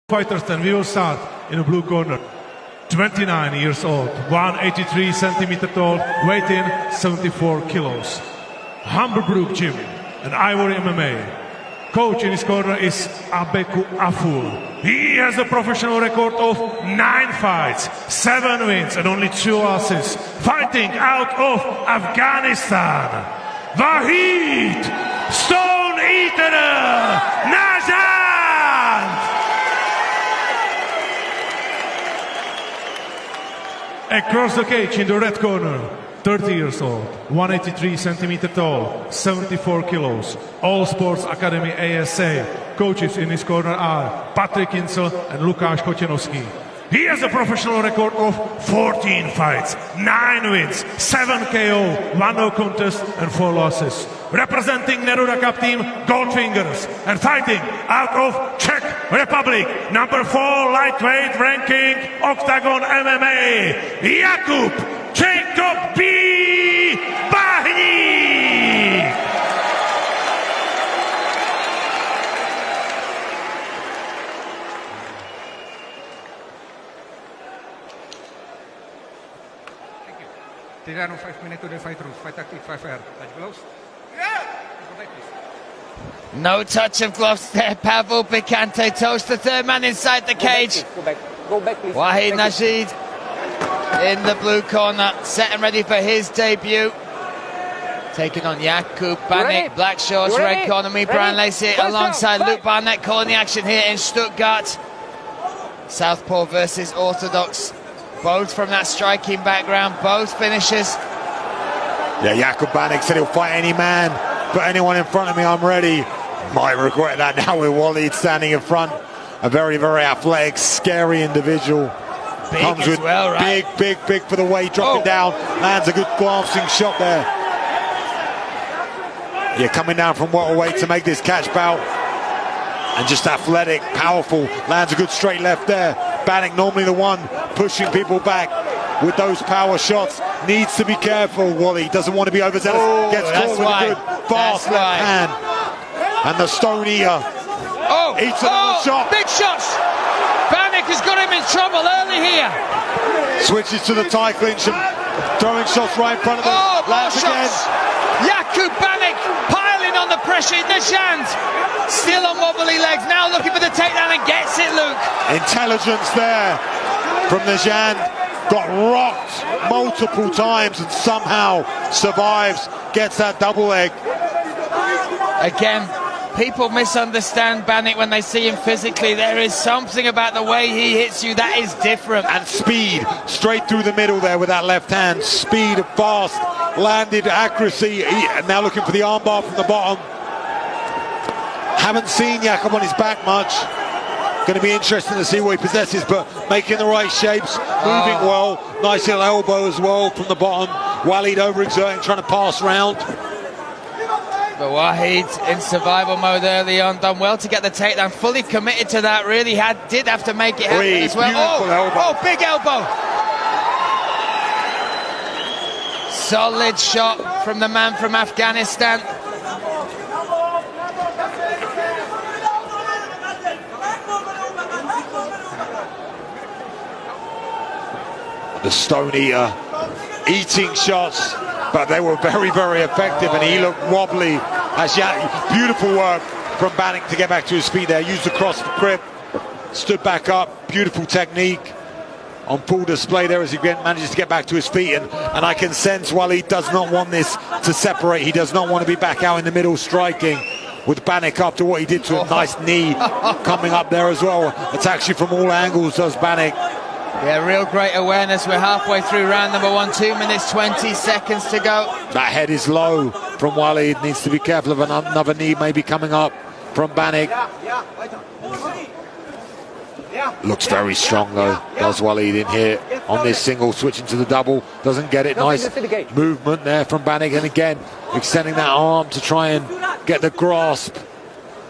Fighters, and we will start in the blue corner. 29 years old, 183 centimeter tall, weight in 74 kilos. Hamburg Gym and Ivory MMA. Coach in his corner is Abeku Aful. He has a professional record of 9 fights, 7 wins and only 2 losses. Fighting out of Afghanistan, Wahed Stone Eater Nژend. Across the cage in the red corner, 30 years old, 183 centimeter tall, 74 kilos, All Sports Academy ASA. Coaches in his corner are Patrick Insel and Lukáš Kotěnovský. He has a professional record of 14 fights, 9 wins, 7 KO, 1 no contest and 4 losses. Representing Neruda Cup team, Goldfingers, and fighting out of Czech Republic, number 4 lightweight ranking, Octagon MMA, Jakub Jacob B. Bahník. There are 5 minutes to the fight rules. Fight active, 5 fair. Touch gloves? No touch of gloves there. Pavel Picante toast the third man inside the cage. Go back, please. Wahed Nژend in the blue corner, set and ready for his debut. Taking on Jakub Banik, black shorts, red corner, me Brian Lacey alongside Luke Barnett calling the action here in Stuttgart. Southpaw versus Orthodox. Both from that striking background, both finishers. Yeah, Jakub Banik said he'll fight any man, but anyone in front of me, I'm ready. Might regret that now with Wahed standing in front. A very, very athletic, scary individual. Big Comes as with well, right? big for the weight, dropping down. Lands a good glancing shot there. Yeah, coming down from welterweight to make this catch bout. And just athletic, powerful, lands a good straight left there. Banik normally the one pushing people back with those power shots. Needs to be careful, Wahed. Doesn't want to be overzealous. Gets caught with a good, fast left hand. And the Stone Eater eats another shot. Big shots! Banik has got him in trouble early here. Switches to the tie clinch and throwing shots right in front of him. Lands again. Jakub Banik piling on the pressure. Nژend still on wobbly legs, now looking for the takedown and gets it, Luke. Intelligence there from Nژend. Got rocked multiple times and somehow survives, gets that double leg. Again, people misunderstand Banik when they see him physically. There is something about the way he hits you that is different. And speed, straight through the middle there with that left hand. Speed, fast, landed, accuracy. Now looking for the armbar from the bottom. Haven't seen Jakub on his back much. Going to be interesting to see what he possesses, but making the right shapes, moving well. Nice little elbow as well from the bottom. Wahed overexerting, trying to pass round. But Wahed in survival mode early on, done well to get the takedown, fully committed to that, really did have to make it happen as well. Oh, big elbow. Solid shot from the man from Afghanistan. The Stone Eater eating shots, but they were very, very effective, and he looked wobbly. Beautiful work from Banik to get back to his feet there. Used the cross grip, stood back up. Beautiful technique on full display there as he manages to get back to his feet. And I can sense Wahed does not want this to separate. He does not want to be back out in the middle striking with Banik after what he did to a nice knee coming up there as well. Attacks you from all angles, does Banik. Yeah, real great awareness. We're halfway through round number 1, 2 minutes, 20 seconds to go. That head is low from Wahed. Needs to be careful of another knee maybe coming up from Banik. Looks very strong though, does Wahed in here on this single, switching to the double. Doesn't get it. Nice movement there from Banik, and again extending that arm to try and get the grasp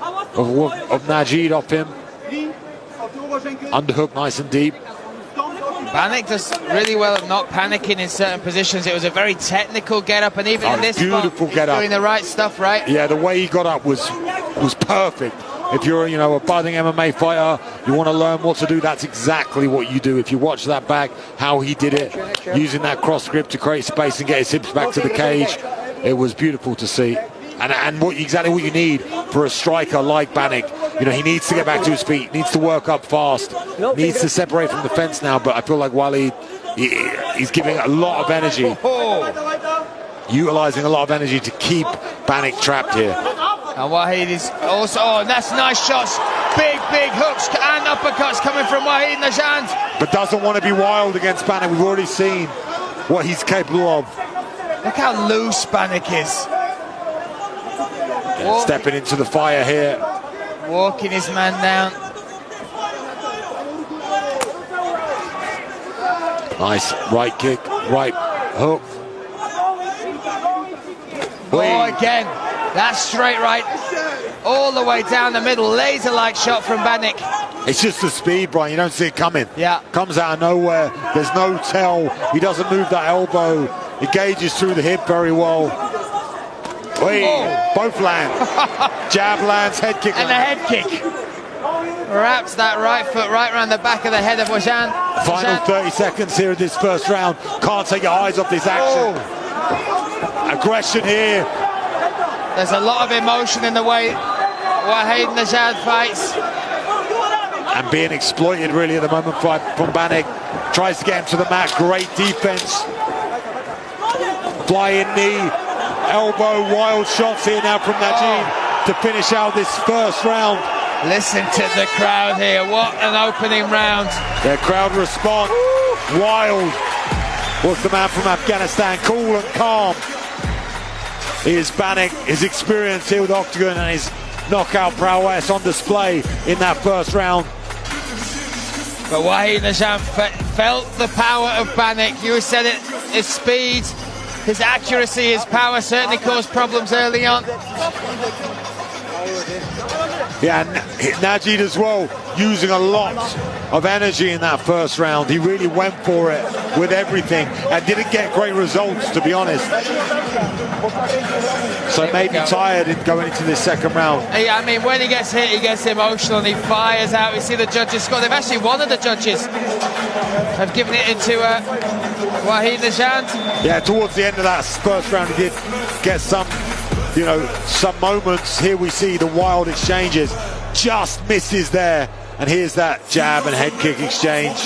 of Nژend off him. Underhook nice and deep. Banik does really well at not panicking in certain positions. It was a very technical get-up, and even in this spot, he's doing the right stuff, right? Yeah, the way he got up was perfect. if you're, you know, a budding MMA fighter, you want to learn what to do, that's exactly what you do. If you watch that back, how he did it, using that cross grip to create space and get his hips back to the cage, it was beautiful to see. And exactly what you need for a striker like Banik. You know, he needs to get back to his feet, needs to work up fast, needs to separate from the fence now, but I feel like Walid, he's giving a lot of energy, utilising a lot of energy to keep Banik trapped here. And Waheed is also, oh, that's nice shots. Big hooks and uppercuts coming from Waheed Nژend. But doesn't want to be wild against Banik. We've already seen what he's capable of. Look how loose Banik is. Stepping into the fire here. Walking his man down. Nice right kick, right hook. Oh, again, that straight right all the way down the middle, laser-like shot from Banik. It's just the speed, Brian, you don't see it coming. Yeah. Comes out of nowhere, there's no tell. He doesn't move that elbow. He gauges through the hip very well. Both land. Jab lands, head kick. And the head kick. Wraps that right foot right around the back of the head of Nژend. Final 30 seconds here in this first round. Can't take your eyes off this action. Aggression here. There's a lot of emotion in the way Waheed Nژend fights. And being exploited really at the moment from Banik. Tries to get him to the mat. Great defense. Flying knee. Elbow, wild shots here now from Nژend to finish out this first round. Listen to the crowd here. What an opening round. Their crowd response. Wild was the man from Afghanistan. Cool and calm. Here's Banik, his experience here with Octagon and his knockout prowess on display in that first round. But Waheed Nژend felt the power of Banik. You said it, his speed, his accuracy, his power certainly caused problems early on. Yeah, and Nژend as well, using a lot of energy in that first round. He really went for it with everything and didn't get great results, to be honest. So maybe tired in going into this second round. Yeah, I mean, when he gets hit, he gets emotional and he fires out. We see the judges score. They've actually, one of the judges have given it into Waheed Nژend. Yeah, towards the end of that first round, he did get some, you know, some moments. Here we see the wild exchanges. Just misses there. And here's that jab and head kick exchange.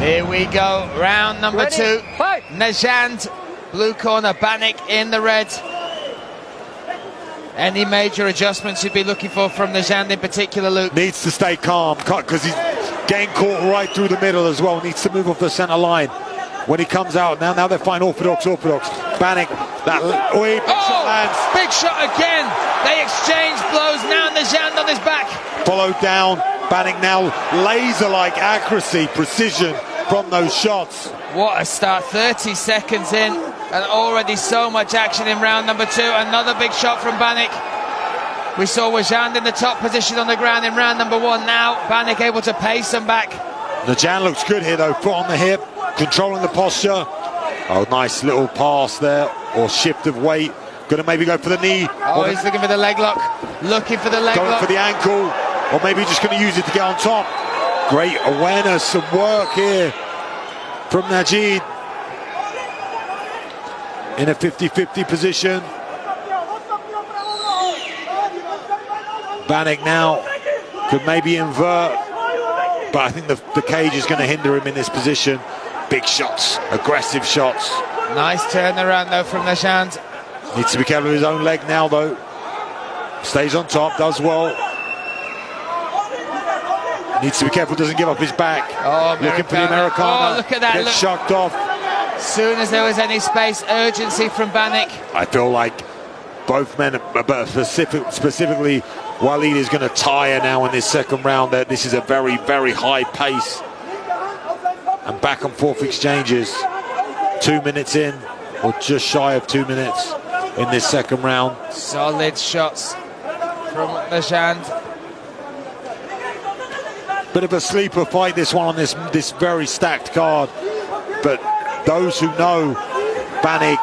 Here we go, round number 2. Nژend, blue corner, Banik in the red. Any major adjustments you'd be looking for from Nژend in particular, Luke? Needs to stay calm, because he's getting caught right through the middle as well. Needs to move off the centre line. When he comes out, now they're fine, orthodox. Banik, big shot lands. Big shot again. They exchange blows. Now Nژend on his back. Followed down. Banik now laser-like accuracy, precision from those shots. What a start, 30 seconds in, and already so much action in round number 2. Another big shot from Banik. We saw Nژend in the top position on the ground in round number 1. Now Banik able to pace him back. Nژend looks good here though, foot on the hip, controlling the posture. Oh, nice little pass there, or shift of weight. Gonna maybe go for the knee. Oh, he's looking for the leg lock. Looking for the leg lock. Going for the ankle, or maybe just gonna use it to get on top. Great awareness and work here from Nژend. In a 50-50 position. Banik now could maybe invert, but I think the cage is going to hinder him in this position. Big shots, aggressive shots. Nice turnaround though from Nژend. Needs to be careful with his own leg now though. Stays on top, does well. Needs to be careful, doesn't give up his back. Oh, looking for the Americana. Oh, look at that. Gets shocked off. As soon as there was any space, urgency from Banik. I feel like both men, but specifically Walid is going to tire now in this second round. This is a very, very high pace. And back and forth exchanges. 2 minutes in, or just shy of 2 minutes in this second round. Solid shots from Nژend. Bit of a sleeper fight, this one on this very stacked card. But those who know Banik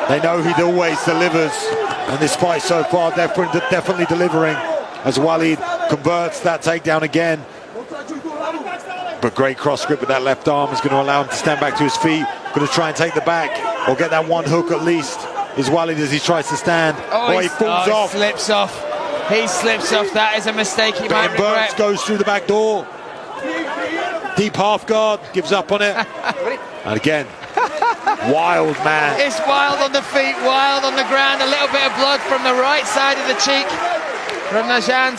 They know he always delivers, and this fight so far definitely delivering as Walid converts that takedown again. But great cross grip with that left arm is going to allow him to stand back to his feet. Going to try and take the back or get that one hook at least. Is Walid as he tries to stand. He falls off. He slips off. He slips off. That is a mistake he might regret. Goes through the back door. Deep half guard, gives up on it. And again, Wild, man. It's Wild on the feet, Wild on the ground. A little bit of blood from the right side of the cheek from Nژend.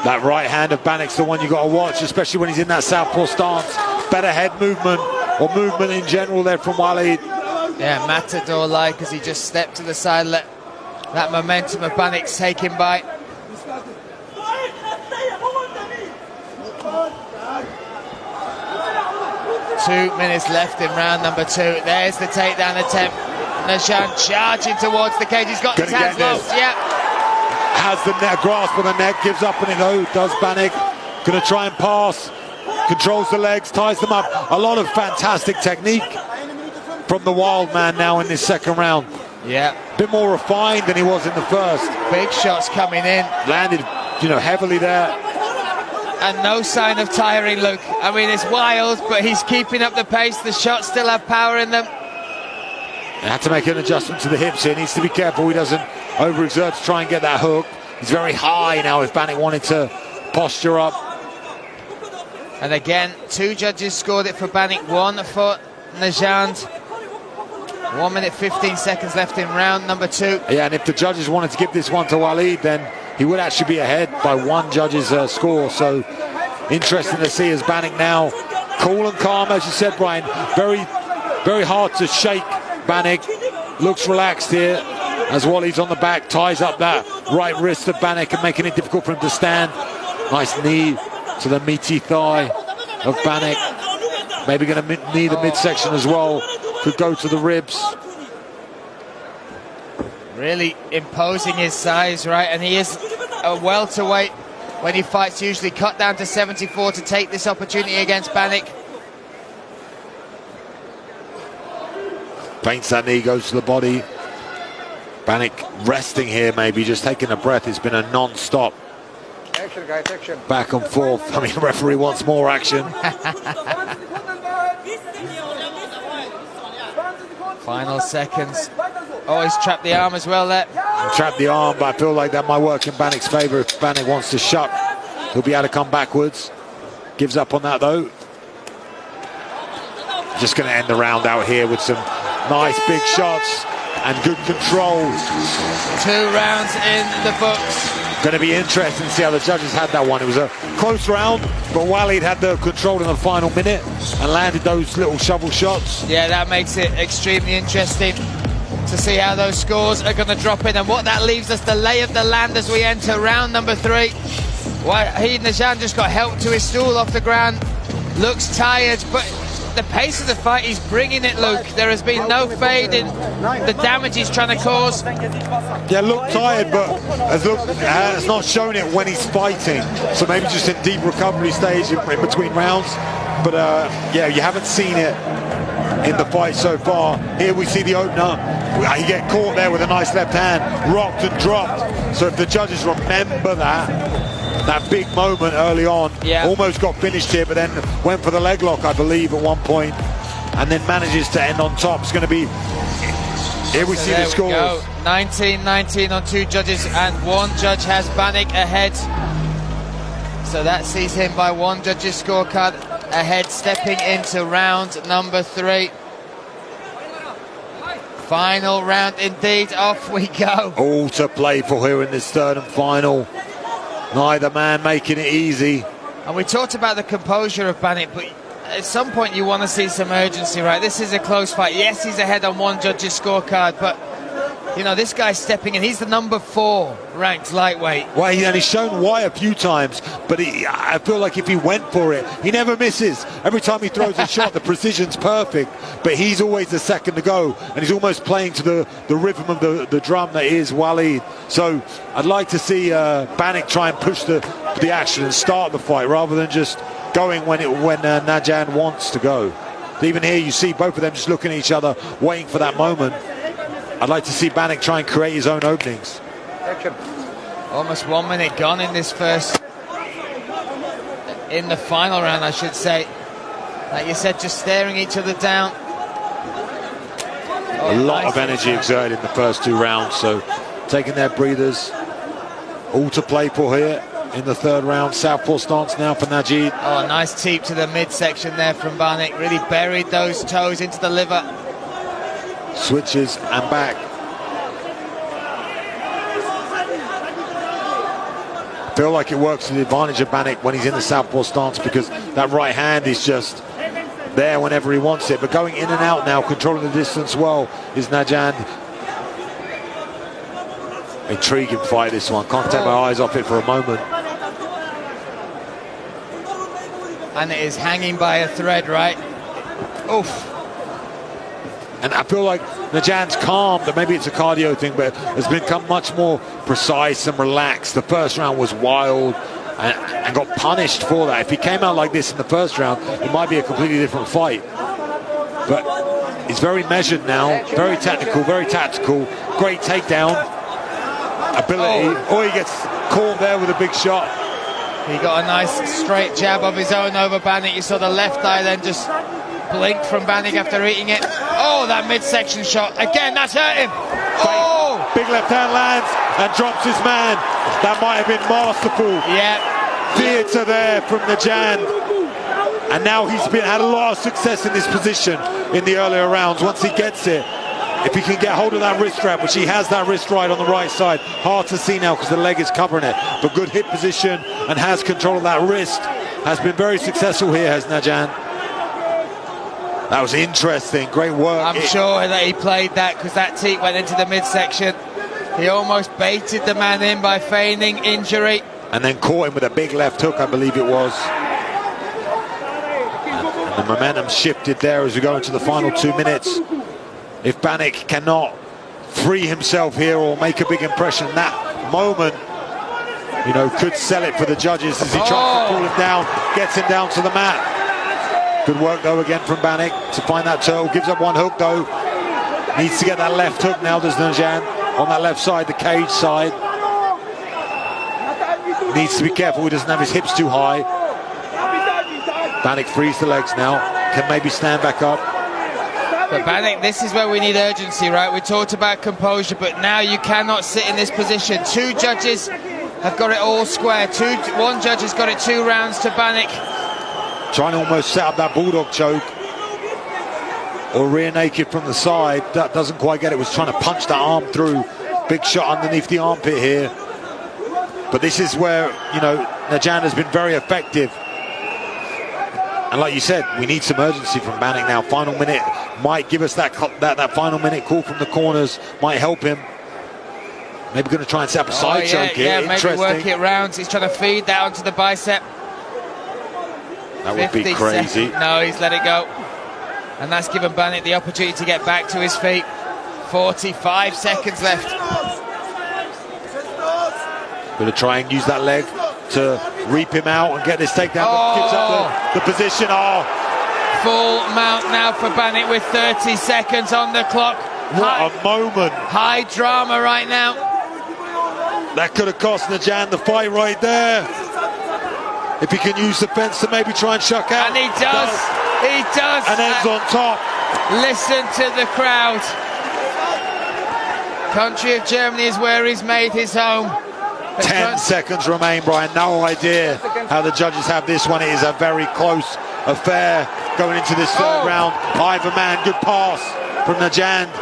That right hand of Banik's the one you got to watch, especially when he's in that southpaw stance. Better head movement, or movement in general there from Walid. Yeah, Matador-like as he just stepped to the side, let that momentum of Banik's take him by. Two minutes left in round number two. There's the takedown attempt. Nژend charging towards the cage. He's got his hands low. Yeah. Has the grasp on the neck, gives up on it though, does Banik. Gonna try and pass. Controls the legs, ties them up. A lot of fantastic technique from the Wild man now in this second round. Yeah. A bit more refined than he was in the first. Big shots coming in. Landed, heavily there. And no sign of tiring, Luke. I mean, it's Wild, but he's keeping up the pace. The shots still have power in them. He had to make an adjustment to the hips here. He needs to be careful he doesn't overexert to try and get that hook. He's very high now if Banik wanted to posture up. And again, two judges scored it for Banik, one for Nژend. 1 minute 15 seconds left in round number two. Yeah, and if the judges wanted to give this one to Walid, then he would actually be ahead by one judge's score. So interesting to see as Banik now cool and calm, as you said, Brian. Very, very hard to shake Banik. Looks relaxed here as Walid's on the back, ties up that right wrist of Banik and making it difficult for him to stand. Nice knee to the meaty thigh of Banik. Maybe going to knee the midsection as well. Could go to the ribs. Really imposing his size, right? And he is a welterweight when he fights, usually cut down to 74 to take this opportunity against Banik. Feints that knee, goes to the body. Banik resting here, maybe just taking a breath. It's been a non-stop Action, guys, action. back and forth. I mean, the referee wants more action. Final seconds. Oh, he's trapped the arm as well there. Trapped the arm, but I feel like that might work in Banik's favour. If Banik wants to shut, he'll be able to come backwards. Gives up on that though. Just going to end the round out here with some nice big shots and good control. 2 rounds in the books. Going to be interesting to see how the judges had that one. It was a close round, but Walid had the control in the final minute and landed those little shovel shots. Yeah, that makes it extremely interesting to see how those scores are going to drop in and what that leaves us, the lay of the land as we enter round number 3. Nژend just got helped to his stool off the ground. Looks tired, but the pace of the fight, he's bringing it, Luke. There has been no fade in the damage he's trying to cause. Yeah, looked tired, but has not shown it when he's fighting. So maybe just in deep recovery stage in between rounds. But yeah, you haven't seen it in the fight so far. Here we see the opener. He get caught there with a nice left hand, rocked and dropped. So if the judges remember that big moment early on, almost got finished here, but then went for the leg lock, I believe, at one point, and then manages to end on top. It's going to be, here we see the scores. 19-19 on 2 judges, and 1 judge has Banik ahead. So that sees him by 1 judge's scorecard ahead, stepping into round number 3. Final round indeed, off we go. All to play for here in this third and final. Neither man making it easy. And we talked about the composure of Banik, but at some point you want to see some urgency, right? This is a close fight. Yes, he's ahead on 1 judge's scorecard, but this guy's stepping in. He's the number 4 ranked lightweight. Well, and he's shown why a few times, but I feel like if he went for it, he never misses. Every time he throws a shot, the precision's perfect, but he's always the second to go, and he's almost playing to the rhythm of the drum that is Walid. So I'd like to see Banik try and push the action and start the fight rather than just going when Nژend wants to go. Even here you see both of them just looking at each other, waiting for that moment. I'd like to see Banik try and create his own openings. Almost 1 minute gone in this in the final round, I should say. Like you said, just staring each other down. A lot of energy exerted in the first 2 rounds, so taking their breathers. All to play for here in the 3rd round. Southpaw stance now for Nژend. Oh, nice teep to the midsection there from Banik. Really buried those toes into the liver. Switches and back. I feel like it works to the advantage of Banik when he's in the southpaw stance, because that right hand is just there whenever he wants it. But going in and out now, controlling the distance well, is Nژend. Intriguing fight, this one. Can't take my eyes off it for a moment. And it is hanging by a thread, right? Oof. And I feel like Nژend's calm, that maybe it's a cardio thing, but has become much more precise and relaxed. The first round was wild and got punished for that. If he came out like this in the first round, it might be a completely different fight. But he's very measured now, very technical, very tactical. Great takedown ability. Oh, he gets caught there with a big shot. He got a nice straight jab of his own over Banik. You saw the left eye then just blinked from Banik after eating it. Oh, that midsection shot. Again, that's hurt him. Oh! Big left hand lands and drops his man. That might have been masterful. Yeah. Theatre there from Nژend. And now he's had a lot of success in this position in the earlier rounds. Once he gets it, if he can get hold of that wrist strap, which he has that wrist right on the right side, hard to see now because the leg is covering it, but good hip position and has control of that wrist. Has been very successful here, has Nژend. That was interesting, great work. I'm sure that he played that because that teep went into the midsection. He almost baited the man in by feigning injury. And then caught him with a big left hook, I believe it was. And the momentum shifted there as we go into the final 2 minutes. If Banik cannot free himself here or make a big impression, that moment, you know, could sell it for the judges as he tries to pull him down, gets him down to the mat. Good work though again from Banik to find that turtle. Gives up one hook though. Needs to get that left hook now, does Nژend, on that left side, the cage side. Needs to be careful he doesn't have his hips too high. Banik frees the legs now. Can maybe stand back up. But Banik, this is where we need urgency, right? We talked about composure, but now you cannot sit in this position. 2 judges have got it all square. One judge has got it 2 rounds to Banik. Trying to almost set up that bulldog choke. Or rear naked from the side. That doesn't quite get it. Was trying to punch that arm through. Big shot underneath the armpit here. But this is where, you know, Nژend has been very effective. And like you said, we need some urgency from Banik now. Final minute might give us that final minute call from the corners. Might help him. Maybe going to try and set up a side choke here. Yeah, maybe work it round. He's trying to feed that onto the bicep. That would be crazy. No, he's let it go. And that's given Banik the opportunity to get back to his feet. 45 seconds left. Going to try and use that leg to reap him out and get this takedown. Gives up the position. Full mount now for Banik with 30 seconds on the clock. What a moment. High drama right now. That could have cost Nژend the fight right there. If he can use the fence to maybe try and shuck out. And he does. He does. And ends on top. Listen to the crowd. Country of Germany is where he's made his home. 10 seconds remain, Brian. No idea how the judges have this one. It is a very close affair going into this 3rd round. Either man, good pass from Nژend.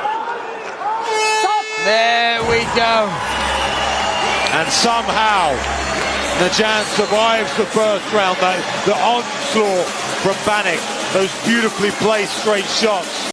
There we go. And somehow Nژend survives the 1st round. The onslaught from Banik. Those beautifully placed straight shots.